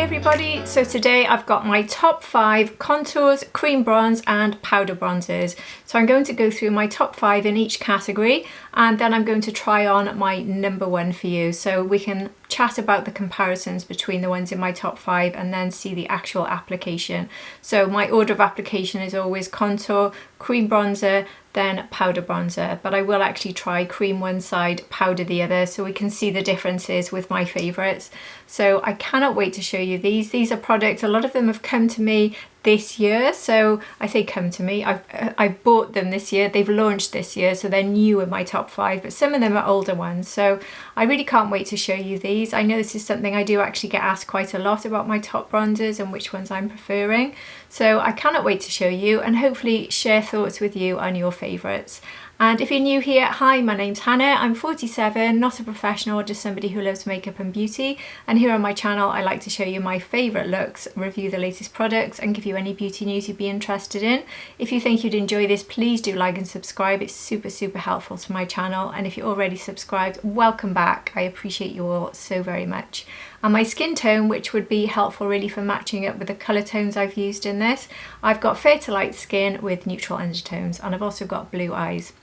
Hi everybody, so today I've got my top 5 contours, cream bronze and powder bronzers. So I'm going to go through my top 5 in each category and then I'm going to try on my number 1 for you so we can chat about the comparisons between the ones in my top 5 and then see the actual application. So my order of application is always contour, cream bronzer, then powder bronzer, but I will actually try cream one side, powder the other, so we can see the differences with my favourites. So I cannot wait to show you these. These are products, a lot of them have come to me this year, so I say come to me, I've bought them this year, they've launched this year, so they're new in my top 5, but some of them are older ones, so I really can't wait to show you these. I know this is something I do actually get asked quite a lot about my top bronzers and which ones I'm preferring, so I cannot wait to show you and hopefully share thoughts with you on your favourites. And if you're new here, hi, my name's Hannah, I'm 47, not a professional, just somebody who loves makeup and beauty. And here on my channel, I like to show you my favourite looks, review the latest products and give you any beauty news you'd be interested in. If you think you'd enjoy this, please do like and subscribe. It's super helpful to my channel. And if you're already subscribed, welcome back. I appreciate you all so very much. And my skin tone, which would be helpful really for matching up with the colour tones I've used in this. I've got fair to light skin with neutral undertones and I've also got blue eyes.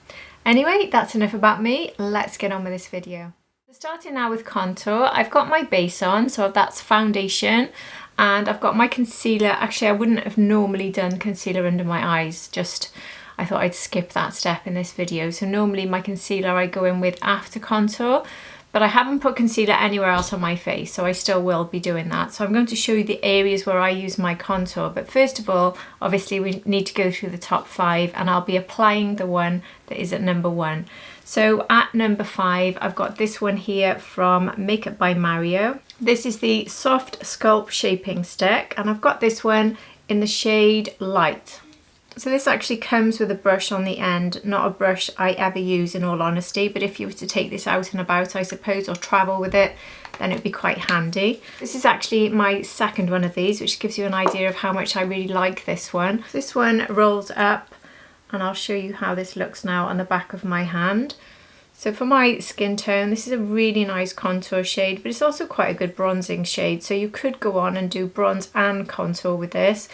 Anyway, that's enough about me. Let's get on with this video. Starting now with contour, I've got my base on, so that's foundation, and I've got my concealer. Actually, I wouldn't have normally done concealer under my eyes, just I thought I'd skip that step in this video. So normally my concealer I go in with after contour, but I haven't put concealer anywhere else on my face, so I still will be doing that. So I'm going to show you the areas where I use my contour, but first of all, obviously we need to go through the top 5 and I'll be applying the one that is at number 1. So at number 5, I've got this one here from Makeup by Mario. This is the Soft Sculpt Shaping Stick, and I've got this one in the shade Light. So this actually comes with a brush on the end, not a brush I ever use in all honesty, but if you were to take this out and about, I suppose, or travel with it, then it would be quite handy. This is actually my second one of these, which gives you an idea of how much I really like this one. This one rolls up, and I'll show you how this looks now on the back of my hand. So for my skin tone, this is a really nice contour shade, but it's also quite a good bronzing shade. So you could go on and do bronze and contour with this.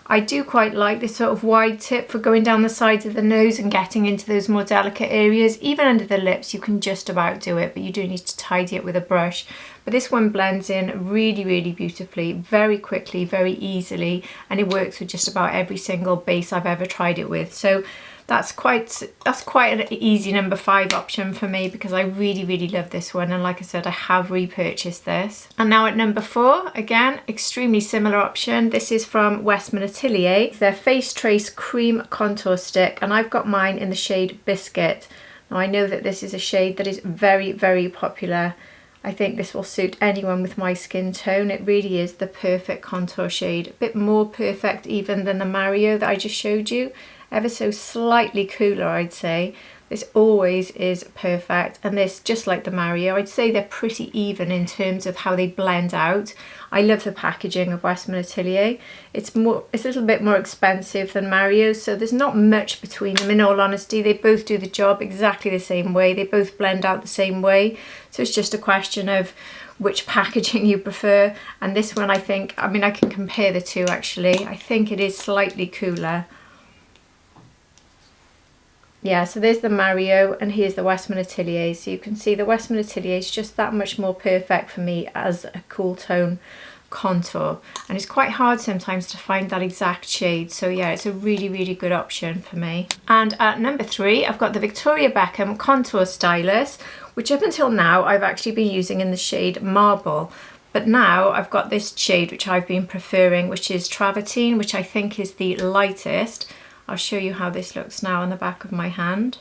I do quite like this sort of wide tip for going down the sides of the nose and getting into those more delicate areas. Even under the lips, you can just about do it, but you do need to tidy it with a brush. But this one blends in really beautifully, very quickly, very easily, and it works with just about every single base I've ever tried it with. So that's quite an easy number 5 option for me because I really love this one, and like I said, I have repurchased this. And now at number 4, again, extremely similar option. This is from Westman Atelier. It's their Face Trace Cream Contour Stick, and I've got mine in the shade Biscuit. Now I know that this is a shade that is very popular. I think this will suit anyone with my skin tone. It really is the perfect contour shade, a bit more perfect even than the Mario that I just showed you. Ever so slightly cooler, I'd say. This always is perfect, and this, just like the Mario, I'd say they're pretty even in terms of how they blend out. I love the packaging of Westman Atelier. It's a little bit more expensive than Mario's, so there's not much between them in all honesty. They both do the job exactly the same way. They both blend out the same way. So it's just a question of which packaging you prefer. And this one, I think, I mean, I can compare the two actually. I think it is slightly cooler. Yeah, so there's the Mario and here's the Westman Atelier. So you can see the Westman Atelier is just that much more perfect for me as a cool tone contour. And it's quite hard sometimes to find that exact shade. So yeah, it's a really good option for me. And at number 3, I've got the Victoria Beckham Contour Stylus, which up until now I've actually been using in the shade Marble. But now I've got this shade which I've been preferring, which is Travertine, which I think is the lightest. I'll show you how this looks now on the back of my hand.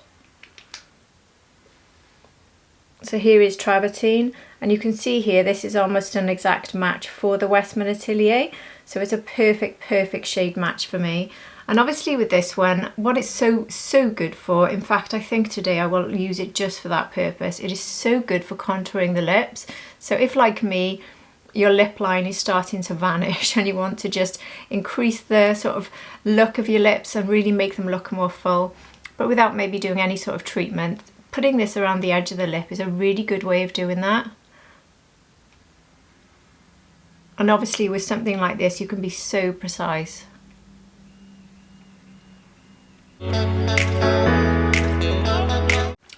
So here is Travertine, and you can see here this is almost an exact match for the Westman Atelier. So it's a perfect shade match for me. And obviously with this one, what it's so good for, in fact I think today I will use it just for that purpose. It is so good for contouring the lips. So if, like me, your lip line is starting to vanish and you want to just increase the sort of look of your lips and really make them look more full, but without maybe doing any sort of treatment, putting this around the edge of the lip is a really good way of doing that. And obviously with something like this, you can be so precise.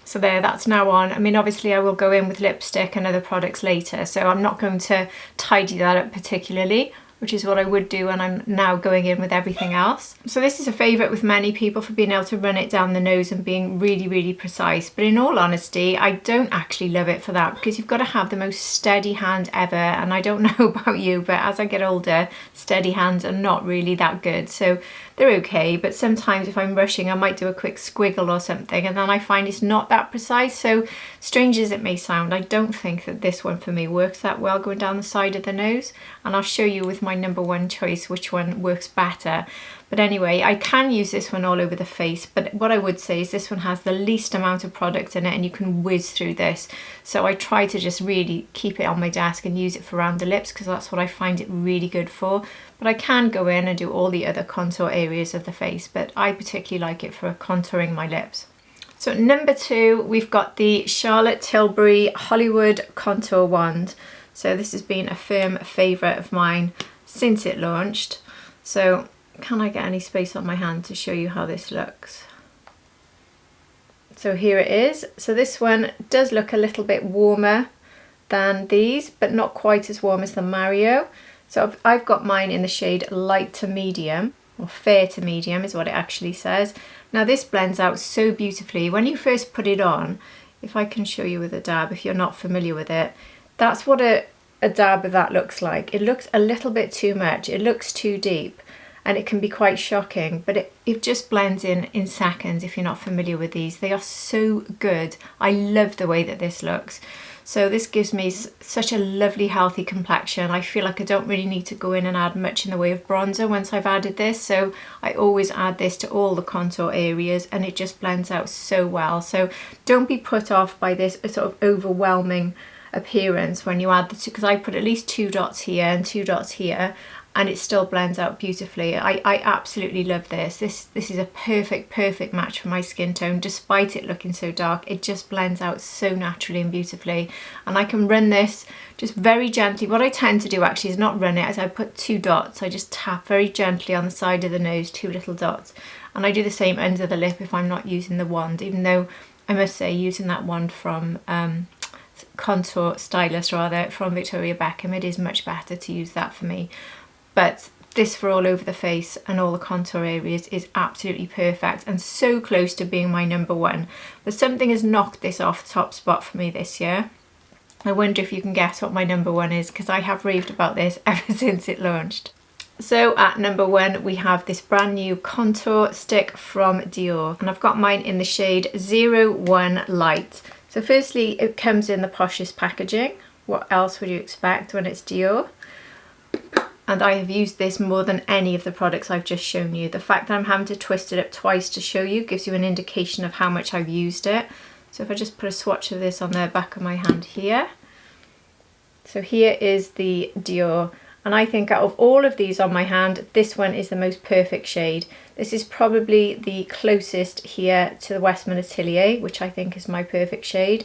So there, that's now on. I mean, obviously I will go in with lipstick and other products later, so I'm not going to tidy that up particularly, which is what I would do when I'm now going in with everything else. So this is a favourite with many people for being able to run it down the nose and being really, really precise. But in all honesty, I don't actually love it for that, because you've got to have the most steady hand ever. And I don't know about you, but as I get older, steady hands are not really that good. So they're okay, but sometimes if I'm rushing, I might do a quick squiggle or something, and then I find it's not that precise. So strange as it may sound, I don't think that this one for me works that well going down the side of the nose. And I'll show you with my number one choice which one works better. But anyway, I can use this one all over the face, but what I would say is this one has the least amount of product in it, and you can whiz through this. So I try to just really keep it on my desk and use it for around the lips, because that's what I find it really good for. But I can go in and do all the other contour areas of the face, but I particularly like it for contouring my lips. So at number 2, we've got the Charlotte Tilbury Hollywood Contour Wand. So this has been a firm favourite of mine since it launched. So can I get any space on my hand to show you how this looks? So here it is. So this one does look a little bit warmer than these, but not quite as warm as the Mario. So I've got mine in the shade light to medium, or fair to medium is what it actually says. Now this blends out so beautifully. When you first put it on, if I can show you with a dab, if you're not familiar with it, that's what a dab of that looks like. It looks a little bit too much. It looks too deep, and it can be quite shocking, but it just blends in seconds if you're not familiar with these. They are so good. I love the way that this looks. So this gives me such a lovely healthy complexion. I feel like I don't really need to go in and add much in the way of bronzer once I've added this. So I always add this to all the contour areas, and it just blends out so well. So don't be put off by this sort of overwhelming appearance when you add the two, because I put at least 2 dots here and 2 dots here, and it still blends out beautifully. I absolutely love this. This is a perfect match for my skin tone. Despite it looking so dark, it just blends out so naturally and beautifully. And I can run this just very gently. What I tend to do actually is not run it, as I put 2 dots. I just tap very gently on the side of the nose, 2 little dots. And I do the same under the lip if I'm not using the wand, even though I must say using that wand from contour stylist rather, from Victoria Beckham, it is much better to use that for me. But this for all over the face and all the contour areas is absolutely perfect, and so close to being my number one. But something has knocked this off the top spot for me this year. I wonder if you can guess what my number one is, because I have raved about this ever since it launched. So at number 1 we have this brand new contour stick from Dior, and I've got mine in the shade 01 Light. So firstly, it comes in the poshest packaging. What else would you expect when it's Dior? And I have used this more than any of the products I've just shown you. The fact that I'm having to twist it up twice to show you gives you an indication of how much I've used it. So if I just put a swatch of this on the back of my hand here. So here is the Dior. And I think out of all of these on my hand, this one is the most perfect shade. This is probably the closest here to the Westman Atelier, which I think is my perfect shade.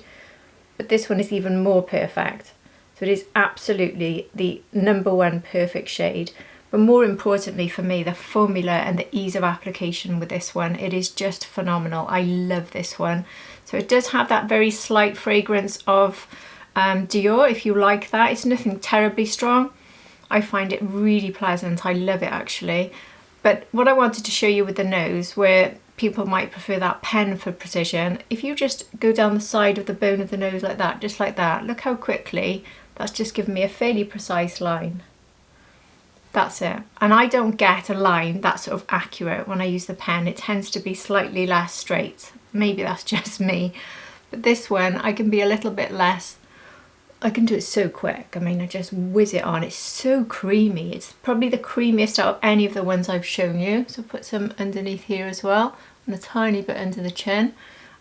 But this one is even more perfect. So it is absolutely the number 1 perfect shade. But more importantly for me, the formula and the ease of application with this one, it is just phenomenal. I love this one. So it does have that very slight fragrance of Dior, if you like that. It's nothing terribly strong. I find it really pleasant. I love it actually. But what I wanted to show you with the nose, where people might prefer that pen for precision, if you just go down the side of the bone of the nose like that, just like that, look how quickly that's just given me a fairly precise line. That's it. And I don't get a line that's sort of accurate when I use the pen. It tends to be slightly less straight. Maybe that's just me. But this one, I can be a little bit less. I can do it so quick. I mean, I just whiz it on. It's so creamy. It's probably the creamiest out of any of the ones I've shown you. So put some underneath here as well, and a tiny bit under the chin.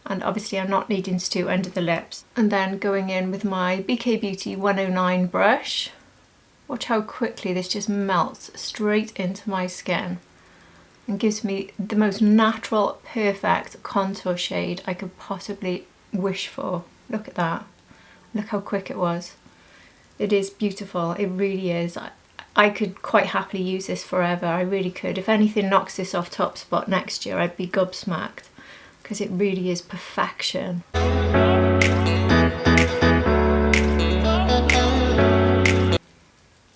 And obviously I'm not needing to do under the lips. And then going in with my BK Beauty 109 brush. Watch how quickly this just melts straight into my skin and gives me the most natural, perfect contour shade I could possibly wish for. Look at that. Look how quick it was. It is beautiful. It really is. I could quite happily use this forever. I really could. If anything knocks this off top spot next year, I'd be gobsmacked, because it really is perfection.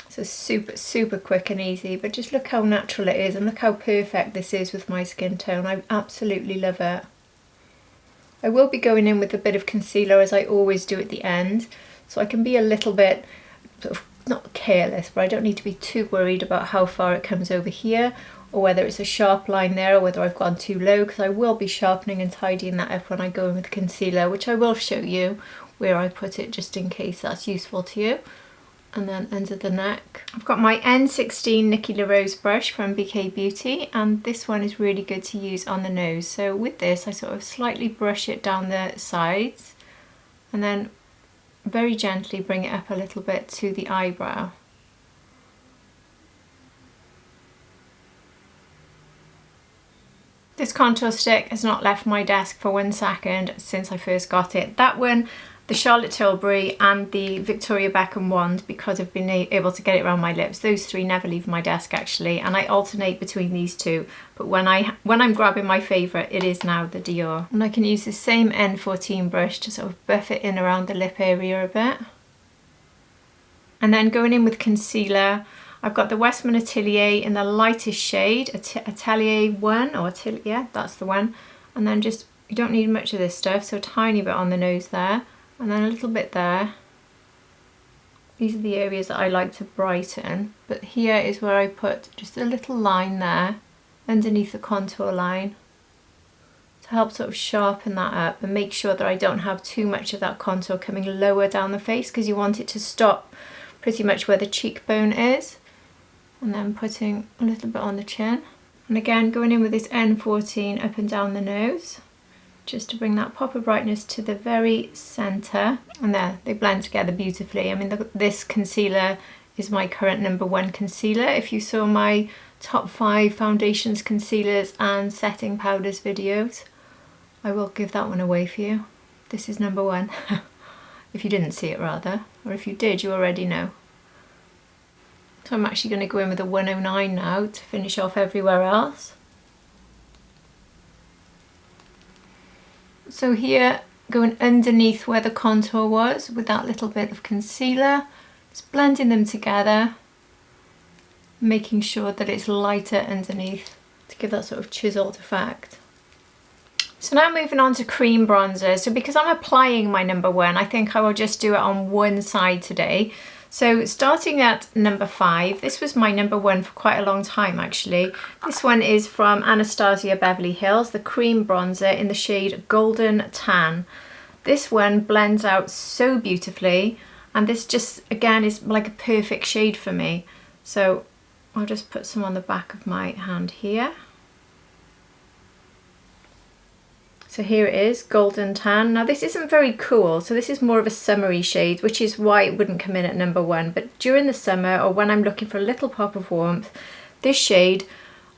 So super quick and easy, but just look how natural it is and look how perfect this is with my skin tone. I absolutely love it. I will be going in with a bit of concealer, as I always do at the end, so I can be a little bit sort of not careless, but I don't need to be too worried about how far it comes over here, or whether it's a sharp line there, or whether I've gone too low, because I will be sharpening and tidying that up when I go in with concealer, which I will show you where I put it, just in case that's useful to you. And then under the neck, I've got my N16 Nikki LaRose brush from BK Beauty, and this one is really good to use on the nose. So with this, I sort of slightly brush it down the sides, and then very gently bring it up a little bit to the eyebrow. This contour stick has not left my desk for 1 second since I first got it. That one, the Charlotte Tilbury and the Victoria Beckham wand, because I've been able to get it around my lips. Those three never leave my desk actually, and I alternate between these two. But when I'm grabbing my favourite, it is now the Dior. And I can use the same N14 brush to sort of buff it in around the lip area a bit. And then going in with concealer, I've got the Westman Atelier in the lightest shade, Atelier 1, or Atelier, yeah, that's the one. And then just, you don't need much of this stuff, so a tiny bit on the nose there. And then a little bit there. These are the areas that I like to brighten, but here is where I put just a little line there underneath the contour line to help sort of sharpen that up and make sure that I don't have too much of that contour coming lower down the face, because you want it to stop pretty much where the cheekbone is. And then putting a little bit on the chin. And again, going in with this N14 up and down the nose, just to bring that pop of brightness to the very centre. And there, they blend together beautifully. I mean, this concealer is my current #1 concealer. If you saw my top 5 foundations, concealers and setting powders videos, I will give that one away for you. This is #1. If you didn't see it rather, or if you did, you already know. So I'm actually going to go in with a 109 now to finish off everywhere else. So here, going underneath where the contour was with that little bit of concealer, just blending them together, making sure that it's lighter underneath to give that sort of chiseled effect. So now moving on to cream bronzer. So because I'm applying my #1, I think I will just do it on one side today. So starting at #5, this was my #1 for quite a long time actually. This one is from Anastasia Beverly Hills, the cream bronzer in the shade Golden Tan. This one blends out so beautifully, and this just, again, is like a perfect shade for me. So I'll just put some on the back of my hand here. So here it is, Golden Tan. Now this isn't very cool, so this is more of a summery shade, which is why it wouldn't come in at #1. But during the summer, or when I'm looking for a little pop of warmth, this shade,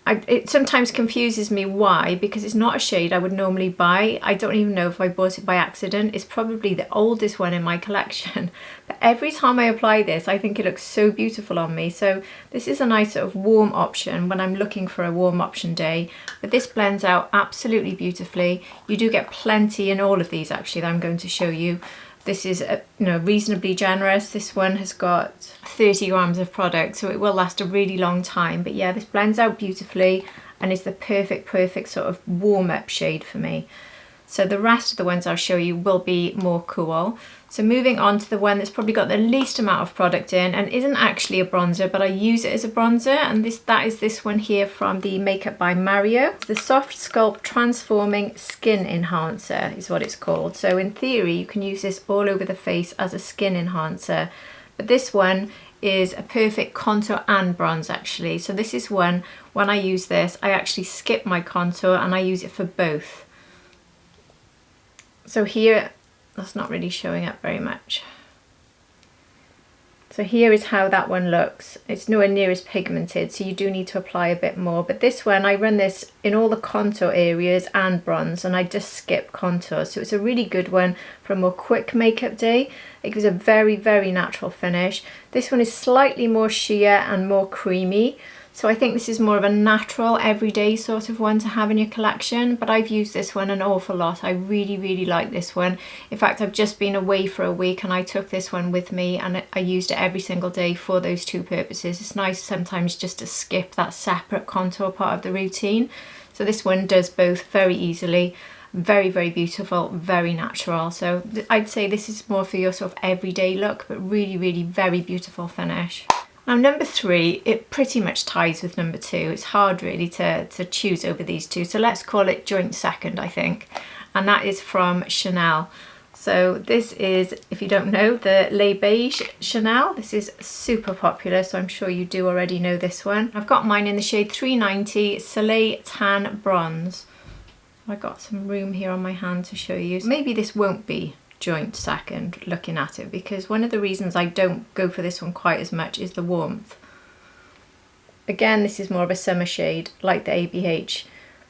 it sometimes confuses me why, because it's not a shade I would normally buy. I don't even know if I bought it by accident. It's probably the oldest one in my collection. But every time I apply this, I think it looks so beautiful on me. So this is a nice sort of warm option when I'm looking for a warm option day. But this blends out absolutely beautifully. You do get plenty in all of these actually that I'm going to show you. This is, reasonably generous. This one has got 30 grams of product, so it will last a really long time. But yeah, this blends out beautifully and is the perfect sort of warm up shade for me. So the rest of the ones I'll show you will be more cool. So moving on to the one that's probably got the least amount of product in and isn't actually a bronzer, but I use it as a bronzer, and that is this one here from the Makeup by Mario. The Soft Sculpt Transforming Skin Enhancer is what it's called. So in theory, you can use this all over the face as a skin enhancer, but this one is a perfect contour and bronze actually. So this is one, when I use this, I actually skip my contour and I use it for both. So here, that's not really showing up very much. So here is how that one looks. It's nowhere near as pigmented, so you do need to apply a bit more. But this one, I run this in all the contour areas and bronze, and I just skip contour. So it's a really good one for a more quick makeup day. It gives a very, very natural finish. This one is slightly more sheer and more creamy. So I think this is more of a natural, everyday sort of one to have in your collection, but I've used this one an awful lot. I really, really like this one. In fact, I've just been away for a week and I took this one with me and I used it every single day for those two purposes. It's nice sometimes just to skip that separate contour part of the routine. So this one does both very easily. Very, very beautiful, very natural. So I'd say this is more for your sort of everyday look, but really, really very beautiful finish. Now number 3, it pretty much ties with number 2. It's hard really to choose over these two. So let's call it joint second, I think. And that is from Chanel. So this is, if you don't know, the Les Beige Chanel. This is super popular, so I'm sure you do already know this one. I've got mine in the shade 390 Soleil Tan Bronze. I've got some room here on my hand to show you. Maybe this won't be joint second looking at it, because one of the reasons I don't go for this one quite as much is the warmth. Again, this is more of a summer shade like the ABH,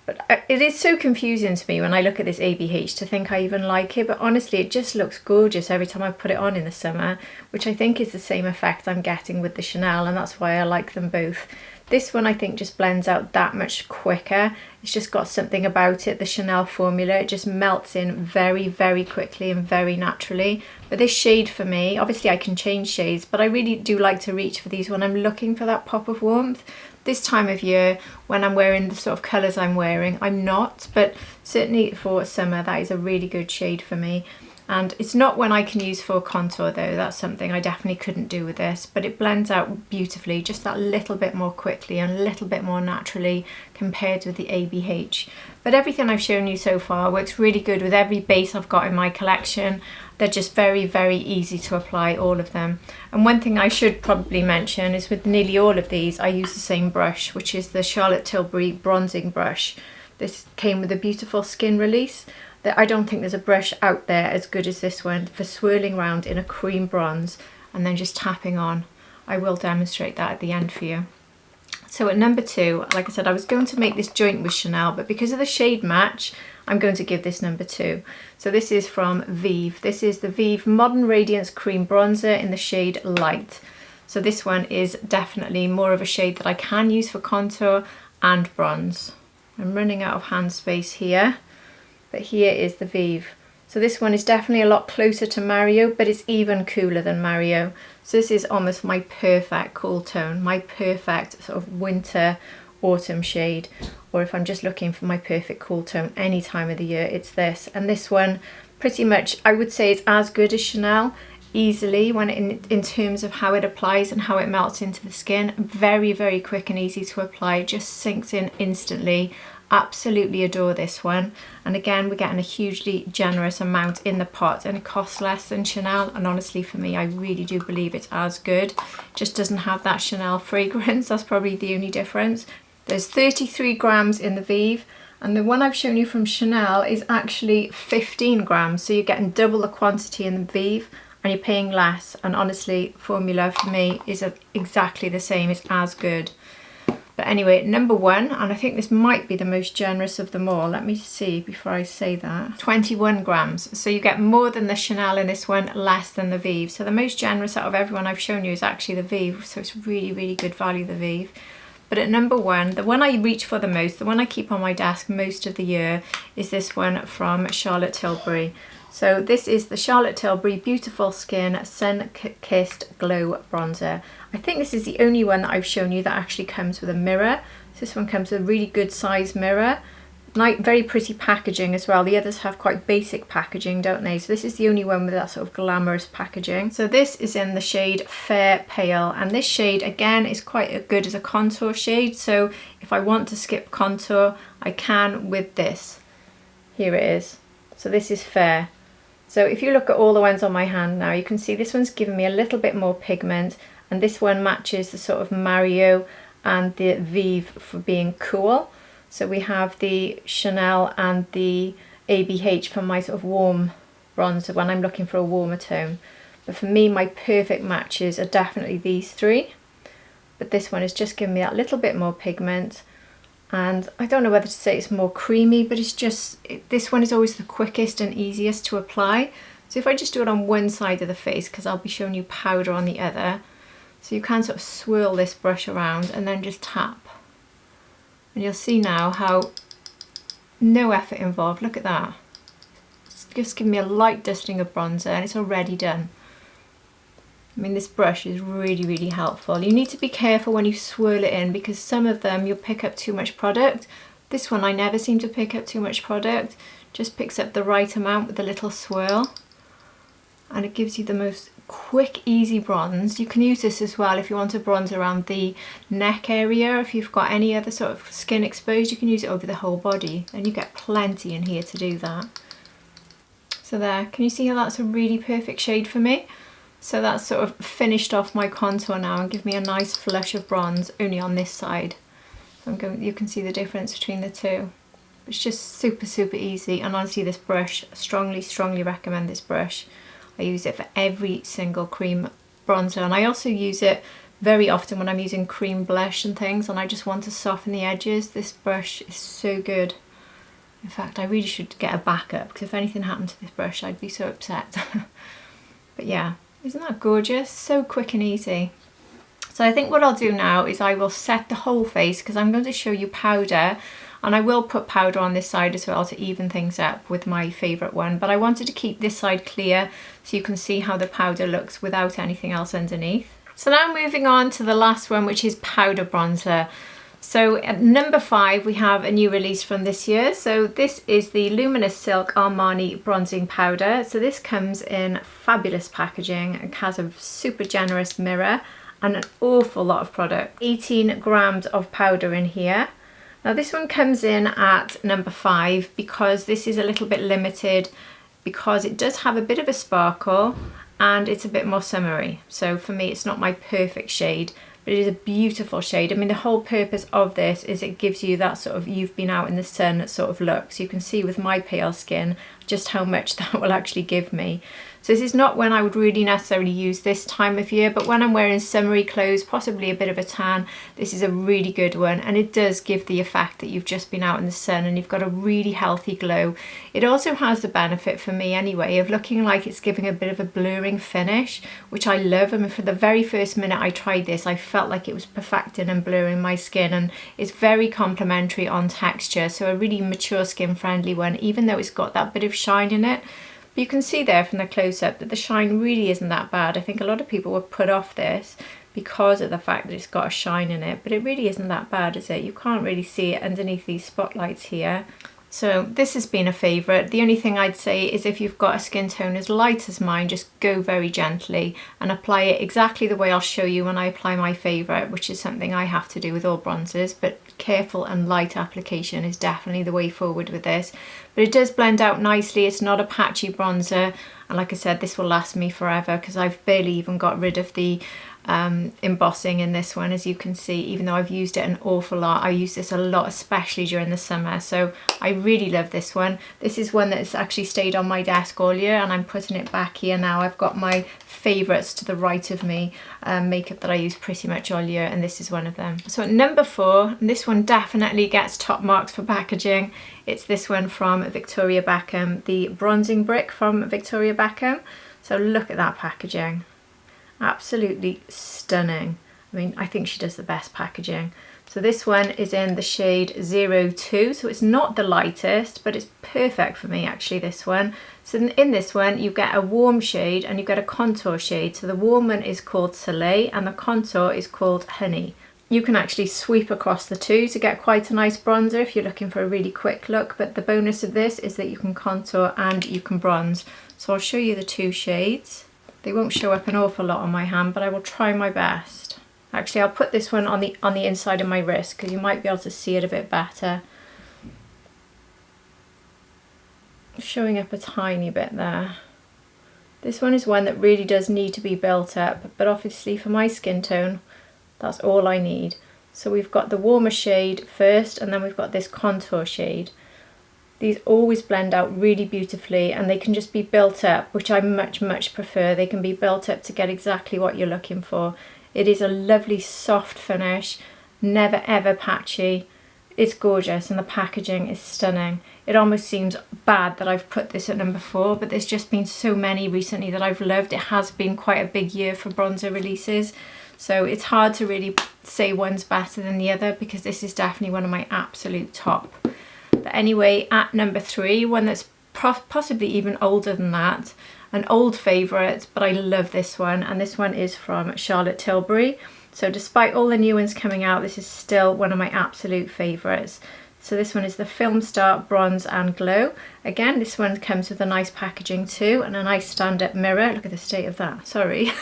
but it is so confusing to me when I look at this ABH to think I even like it, but honestly it just looks gorgeous every time I put it on in the summer, which I think is the same effect I'm getting with the Chanel, and that's why I like them both. This one I think just blends out that much quicker. It's just got something about it, the Chanel formula. It just melts in very, very quickly and very naturally. But this shade for me, obviously I can change shades, but I really do like to reach for these when I'm looking for that pop of warmth. This time of year, when I'm wearing the sort of colours I'm wearing, I'm not, but certainly for summer, that is a really good shade for me. And it's not one I can use for contour though, that's something I definitely couldn't do with this, but it blends out beautifully, just that little bit more quickly and a little bit more naturally compared with the ABH. But everything I've shown you so far works really good with every base I've got in my collection. They're just very, very easy to apply, all of them. And one thing I should probably mention is with nearly all of these, I use the same brush, which is the Charlotte Tilbury bronzing brush. This came with a beautiful skin release. I don't think there's a brush out there as good as this one for swirling around in a cream bronze and then just tapping on. I will demonstrate that at the end for you. So at number 2, like I said, I was going to make this joint with Chanel, but because of the shade match, I'm going to give this number 2. So this is from Vieve. This is the Vieve Modern Radiance Cream Bronzer in the shade Light. So this one is definitely more of a shade that I can use for contour and bronze. I'm running out of hand space here. But here is the Vieve. So this one is definitely a lot closer to Mario, but it's even cooler than Mario. So this is almost my perfect cool tone, my perfect sort of winter autumn shade, or if I'm just looking for my perfect cool tone any time of the year, it's this. And this one pretty much, I would say it's as good as Chanel easily when in terms of how it applies and how it melts into the skin. Very, very quick and easy to apply, it just sinks in instantly. Absolutely adore this one, and again we're getting a hugely generous amount in the pot and it costs less than Chanel, and honestly for me I really do believe it's as good. It just doesn't have that Chanel fragrance, that's probably the only difference. There's 33 grams in the Vieve, and the one I've shown you from Chanel is actually 15 grams, so you're getting double the quantity in the Vieve and you're paying less, and honestly formula for me is exactly the same, it's as good. But anyway, number 1, and I think this might be the most generous of them all. Let me see before I say that. 21 grams. So you get more than the Chanel in this one, less than the Vieve. So the most generous out of everyone I've shown you is actually the Vieve. So it's really, really good value, the Vieve. But at number 1, the one I reach for the most, the one I keep on my desk most of the year, is this one from Charlotte Tilbury. So this is the Charlotte Tilbury Beautiful Skin Sun Kissed Glow Bronzer. I think this is the only one that I've shown you that actually comes with a mirror. So this one comes with a really good size mirror. Very pretty packaging as well. The others have quite basic packaging, don't they? So this is the only one with that sort of glamorous packaging. So this is in the shade Fair Pale, and this shade again is quite good as a contour shade. So if I want to skip contour, I can with this. Here it is. So this is Fair. So if you look at all the ones on my hand now, you can see this one's given me a little bit more pigment, and this one matches the sort of Mario and the Vieve for being cool. So we have the Chanel and the ABH for my sort of warm bronzer when I'm looking for a warmer tone. But for me, my perfect matches are definitely these three. But this one is just giving me that little bit more pigment. And I don't know whether to say it's more creamy, but it's just, this one is always the quickest and easiest to apply. So if I just do it on one side of the face, because I'll be showing you powder on the other, so you can sort of swirl this brush around and then just tap. And you'll see now how no effort involved. Look at that. It's just giving me a light dusting of bronzer and it's already done. I mean, this brush is really, really helpful. You need to be careful when you swirl it in because some of them you'll pick up too much product. This one I never seem to pick up too much product. Just picks up the right amount with a little swirl. And it gives you the most quick, easy bronze. You can use this as well if you want to bronze around the neck area. If you've got any other sort of skin exposed, you can use it over the whole body. And you get plenty in here to do that. So there, can you see how that's a really perfect shade for me? So that's sort of finished off my contour now and give me a nice flush of bronze only on this side. So you can see the difference between the two. It's just super, super easy. And honestly, this brush, strongly, strongly recommend this brush. I use it for every single cream bronzer. And I also use it very often when I'm using cream blush and things and I just want to soften the edges. This brush is so good. In fact, I really should get a backup because if anything happened to this brush, I'd be so upset. But yeah. Isn't that gorgeous? So quick and easy. So I think what I'll do now is I will set the whole face because I'm going to show you powder and I will put powder on this side as well to even things up with my favourite one. But I wanted to keep this side clear so you can see how the powder looks without anything else underneath. So now moving on to the last one, which is powder bronzer. So at number 5 we have a new release from this year. So this is the Luminous Silk Armani bronzing powder. So this comes in fabulous packaging and has a super generous mirror and an awful lot of product. 18 grams of powder in here. Now this one comes in at number 5 because this is a little bit limited because it does have a bit of a sparkle and it's a bit more summery. So for me it's not my perfect shade. But it is a beautiful shade. I mean, the whole purpose of this is it gives you that sort of you've been out in the sun sort of look. So you can see with my pale skin just how much that will actually give me. So this is not when I would really necessarily use this time of year, but when I'm wearing summery clothes, possibly a bit of a tan, this is a really good one. And it does give the effect that you've just been out in the sun and you've got a really healthy glow. It also has the benefit for me anyway of looking like it's giving a bit of a blurring finish, which I love. I mean, for the very first minute I tried this, I felt like it was perfecting and blurring my skin, and it's very complimentary on texture. So a really mature skin friendly one, even though it's got that bit of shine in it. But you can see there from the close-up that the shine really isn't that bad. I think a lot of people were put off this because of the fact that it's got a shine in it, but it really isn't that bad, is it? You can't really see it underneath these spotlights here. So this has been a favourite. The only thing I'd say is if you've got a skin tone as light as mine, just go very gently and apply it exactly the way I'll show you when I apply my favourite, which is something I have to do with all bronzers, but careful and light application is definitely the way forward with this. But it does blend out nicely. It's not a patchy bronzer. And like I said, this will last me forever because I've barely even got rid of the embossing in this one, as you can see. Even though I've used it an awful lot, I use this a lot, especially during the summer. So I really love this one. This is one that's actually stayed on my desk all year and I'm putting it back here now. I've got my favourites to the right of me, makeup that I use pretty much all year, and this is one of them. So at number 4, and this one definitely gets top marks for packaging, it's this one from Victoria Beckham, the bronzing brick from Victoria Beckham. So look at that packaging. Absolutely stunning. I mean, I think she does the best packaging. So this one is in the shade 02, so it's not the lightest, but it's perfect for me actually, this one. So in this one you get a warm shade and you get a contour shade. So the warm one is called Soleil and the contour is called Honey. You can actually sweep across the two to get quite a nice bronzer if you're looking for a really quick look, but the bonus of this is that you can contour and you can bronze. So I'll show you the two shades. They won't show up an awful lot on my hand, but I will try my best. Actually, I'll put this one on the inside of my wrist because you might be able to see it a bit better. Showing up a tiny bit there. This one is one that really does need to be built up, but obviously for my skin tone, that's all I need. So we've got the warmer shade first, and then we've got this contour shade. These always blend out really beautifully, and they can just be built up, which I much prefer. They can be built up to get exactly what you're looking for. It is a lovely soft finish, never ever patchy. It's gorgeous, and the packaging is stunning. It almost seems bad that I've put this at number 4, but there's just been so many recently that I've loved. It has been quite a big year for bronzer releases, so it's hard to really say one's better than the other, because this is definitely one of my absolute top. But anyway, at number 3, one that's possibly even older than that, an old favourite, but I love this one, and this one is from Charlotte Tilbury. So despite all the new ones coming out, this is still one of my absolute favourites. So this one is the Filmstar Bronze and Glow. Again, this one comes with a nice packaging too, and a nice stand-up mirror. Look at the state of that, sorry.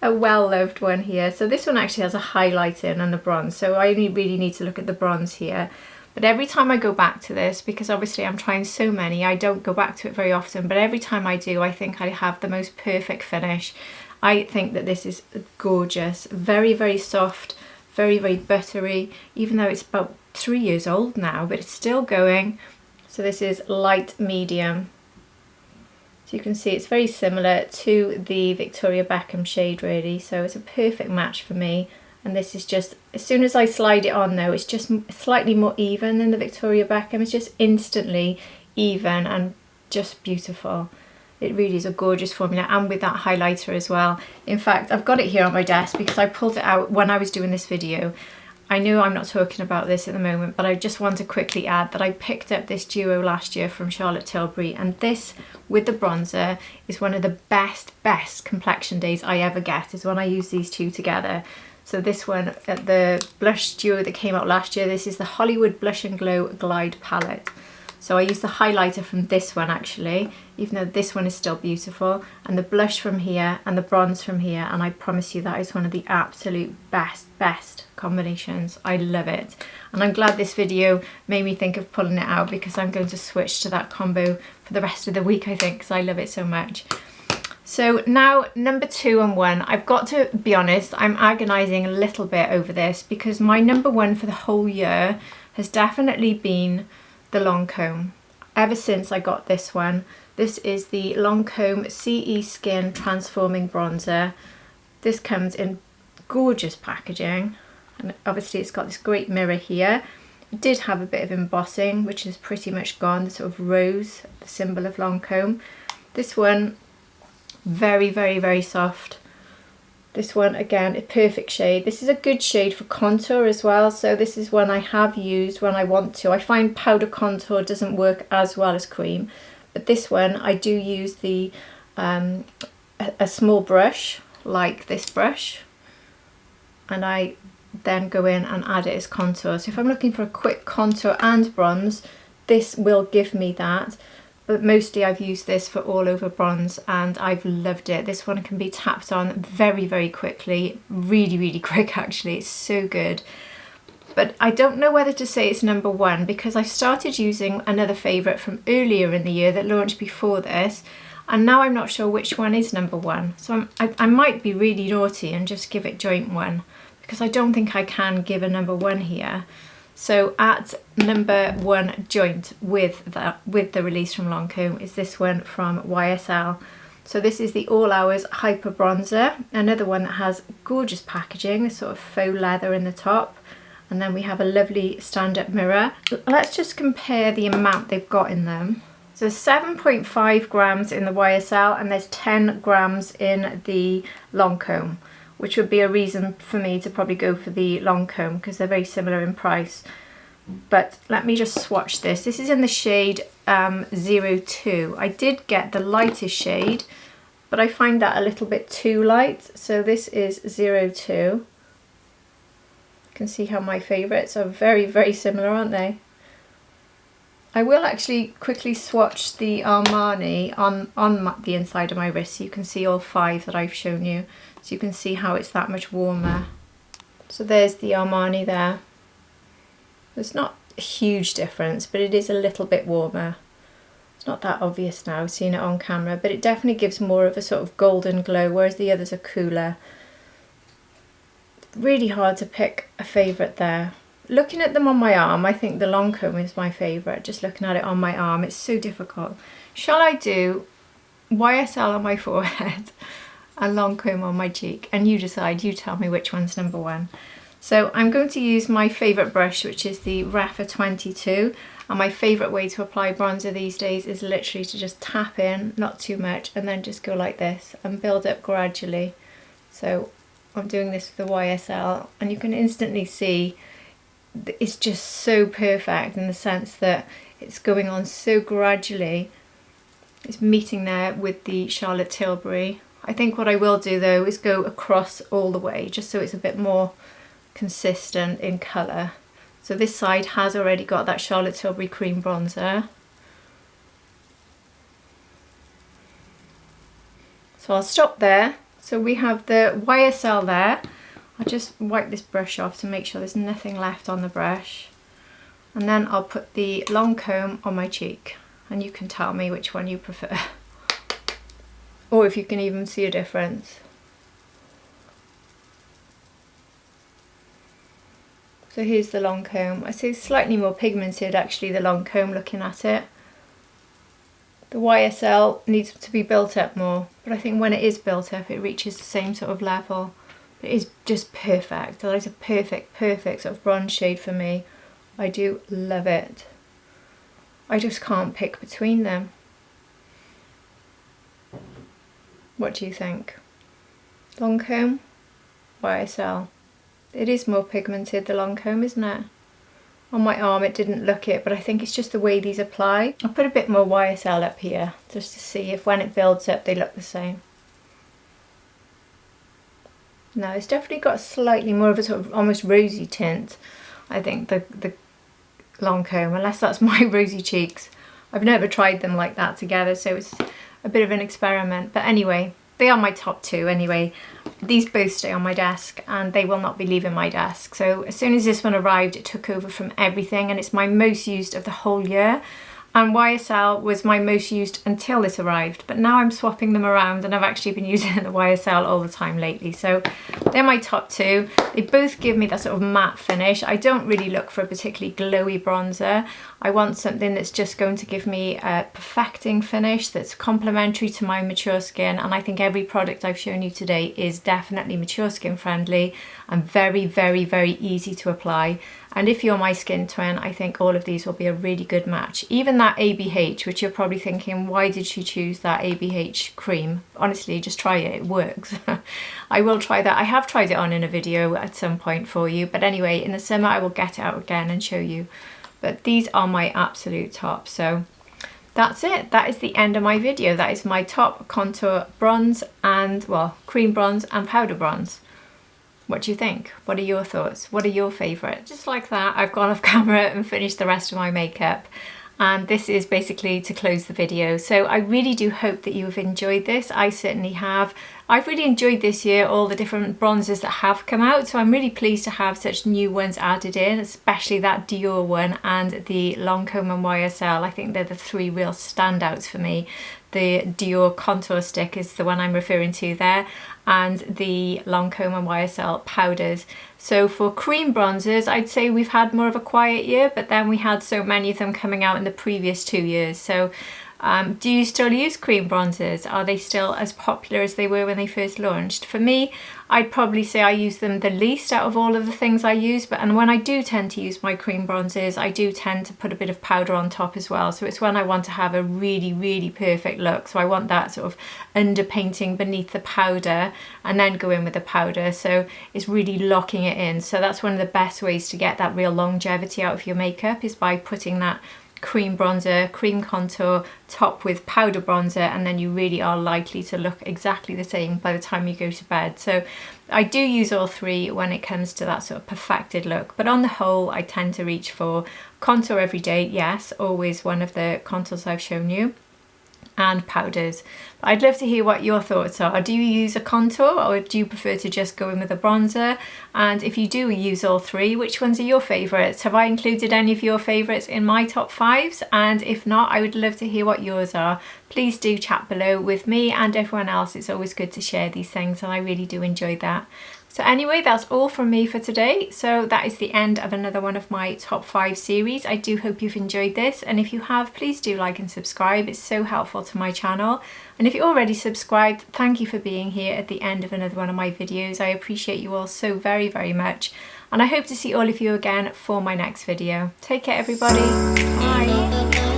A well-loved one here. So this one actually has a highlight in and the bronze, so I only really need to look at the bronze here. But every time I go back to this, because obviously I'm trying so many, I don't go back to it very often, but every time I do, I think I have the most perfect finish. I think that this is gorgeous, very soft, very buttery, even though it's about 3 years old now, but it's still going. So this is light medium. So you can see it's very similar to the Victoria Beckham shade really, so it's a perfect match for me. And this is just, as soon as I slide it on though, it's just slightly more even than the Victoria Beckham. It's just instantly even and just beautiful. It really is a gorgeous formula, and with that highlighter as well. In fact, I've got it here on my desk because I pulled it out when I was doing this video. I know I'm not talking about this at the moment, but I just want to quickly add that I picked up this duo last year from Charlotte Tilbury, and this with the bronzer is one of the best complexion days I ever get, is when I use these two together. So this one, the blush duo that came out last year, this is the Hollywood Blush and Glow Glide palette. So I used the highlighter from this one actually, even though this one is still beautiful, and the blush from here and the bronze from here, and I promise you that is one of the absolute best combinations. I love it, and I'm glad this video made me think of pulling it out, because I'm going to switch to that combo for the rest of the week I think, because I love it so much. So now number 2 and 1, I've got to be honest, I'm agonising a little bit over this, because my number 1 for the whole year has definitely been the Lancome. Ever since I got this one, this is the Lancome CE Skin Transforming Bronzer. This comes in gorgeous packaging, and obviously it's got this great mirror here. It did have a bit of embossing, which is pretty much gone, the sort of rose, the symbol of Lancome. This one, very soft. This one again, a perfect shade. This is a good shade for contour as well, so this is one I have used when I want to. I find powder contour doesn't work as well as cream, but this one I do use the a small brush like this brush, and I then go in and add it as contour. So if I'm looking for a quick contour and bronze, this will give me that. But mostly I've used this for all over bronze, and I've loved it. This one can be tapped on very quickly, really quick actually. It's so good. But I don't know whether to say it's number 1, because I started using another favourite from earlier in the year that launched before this, and now I'm not sure which one is number 1. So I might be really naughty and just give it joint 1, because I don't think I can give a number 1 here. So at number 1 joint with the release from Lancome is this one from YSL. So this is the All Hours Hyper Bronzer, another one that has gorgeous packaging, a sort of faux leather in the top, and then we have a lovely stand-up mirror. Let's just compare the amount they've got in them. So 7.5 grams in the YSL, and there's 10 grams in the Lancome, which would be a reason for me to probably go for the Lancome, because they're very similar in price. But let me just swatch this. This is in the shade 02. I did get the lightest shade, but I find that a little bit too light. So this is 02. You can see how my favourites are very similar, aren't they? I will actually quickly swatch the Armani on the inside of my wrist, so you can see all 5 that I've shown you. So you can see how it's that much warmer. So there's the Armani there. There's not a huge difference, but it is a little bit warmer. It's not that obvious now, seeing it on camera, but it definitely gives more of a sort of golden glow, whereas the others are cooler. Really hard to pick a favourite there. looking at them on my arm, I think the Lancome is my favourite. Just looking at it on my arm, it's so difficult. Shall I do YSL on my forehead and Lancome on my cheek? And you decide, you tell me which one's number one. So I'm going to use my favourite brush, which is the Rapha 22. And my favourite way to apply bronzer these days is literally to just tap in, not too much, and then just go like this and build up gradually. So I'm doing this with the YSL, and you can instantly see it's just so perfect in the sense that it's going on so gradually. It's meeting there with the Charlotte Tilbury. I think what I will do though is go across all the way, just so it's a bit more consistent in colour. So this side has already got that Charlotte Tilbury cream bronzer. So I'll stop there. So we have the YSL there. I'll just wipe this brush off to make sure there's nothing left on the brush. And then I'll put the Lancome on my cheek. And you can tell me which one you prefer. Or if you can even see a difference. So here's the Lancome. I see it's slightly more pigmented actually, the Lancome, looking at it. The YSL needs to be built up more, but I think when it is built up it reaches the same sort of level. It is just perfect. That is a perfect sort of bronze shade for me. I do love it. I just can't pick between them. What do you think? Lancome? YSL? It is more pigmented, the Lancome, isn't it? On my arm it didn't look it, but I think it's just the way these apply. I'll put a bit more YSL up here just to see if when it builds up they look the same. No, it's definitely got slightly more of a sort of almost rosy tint, I think, the Lancome, unless that's my rosy cheeks. I've never tried them like that together, so it's a bit of an experiment. But anyway, they are my top two anyway. These both stay on my desk and they will not be leaving my desk. So as soon as this one arrived, it took over from everything, and it's my most used of the whole year. And YSL was my most used until this arrived, but now I'm swapping them around and I've actually been using the YSL all the time lately. So they're my top two. They both give me that sort of matte finish. I don't really look for a particularly glowy bronzer. I want something that's just going to give me a perfecting finish that's complementary to my mature skin, and I think every product I've shown you today is definitely mature skin friendly and very easy to apply. And if you're my skin twin, I think all of these will be a really good match. Even that ABH, which you're probably thinking, why did she choose that ABH cream? Honestly, just try it, it works. I will try that. I have tried it on in a video at some point for you, but anyway, in the summer I will get it out again and show you. But these are my absolute top. So that's it. That is the end of my video. That is my top contour bronze and, well, cream bronze and powder bronze. What do you think? What are your thoughts? What are your favourite? Just like that, I've gone off camera and finished the rest of my makeup. And this is basically to close the video. So I really do hope that you have enjoyed this. I certainly have. I've really enjoyed this year all the different bronzers that have come out. So I'm really pleased to have such new ones added in, especially that Dior one and the Lancome and YSL. I think they're the three real standouts for me. The Dior contour stick is the one I'm referring to there, and the Lancome and YSL powders. So for cream bronzers, I'd say we've had more of a quiet year, but then we had so many of them coming out in the previous 2 years. So do you still use cream bronzers? Are they still as popular as they were when they first launched? For me, I'd probably say I use them the least out of all of the things I use, and when I do tend to use my cream bronzers, I do tend to put a bit of powder on top as well. So it's when I want to have a really perfect look. So I want that sort of underpainting beneath the powder and then go in with the powder. So it's really locking it in. So that's one of the best ways to get that real longevity out of your makeup, is by putting that cream bronzer, cream contour, top with powder bronzer, and then you really are likely to look exactly the same by the time you go to bed. So I do use all three when it comes to that sort of perfected look, but on the whole I tend to reach for contour every day, yes, always one of the contours I've shown you, and powders. But I'd love to hear what your thoughts are. Do you use a contour, or do you prefer to just go in with a bronzer? And if you do use all three, which ones are your favourites? Have I included any of your favourites in my top fives? And if not, I would love to hear what yours are. please do chat below with me and everyone else. It's always good to share these things and I really do enjoy that. So anyway, that's all from me for today. So that is the end of another one of my top 5 series. I do hope you've enjoyed this, and if you have, please do like and subscribe. It's so helpful to my channel. And if you're already subscribed, thank you for being here at the end of another one of my videos. I appreciate you all so very, very much. And I hope to see all of you again for my next video. Take care, everybody. Bye.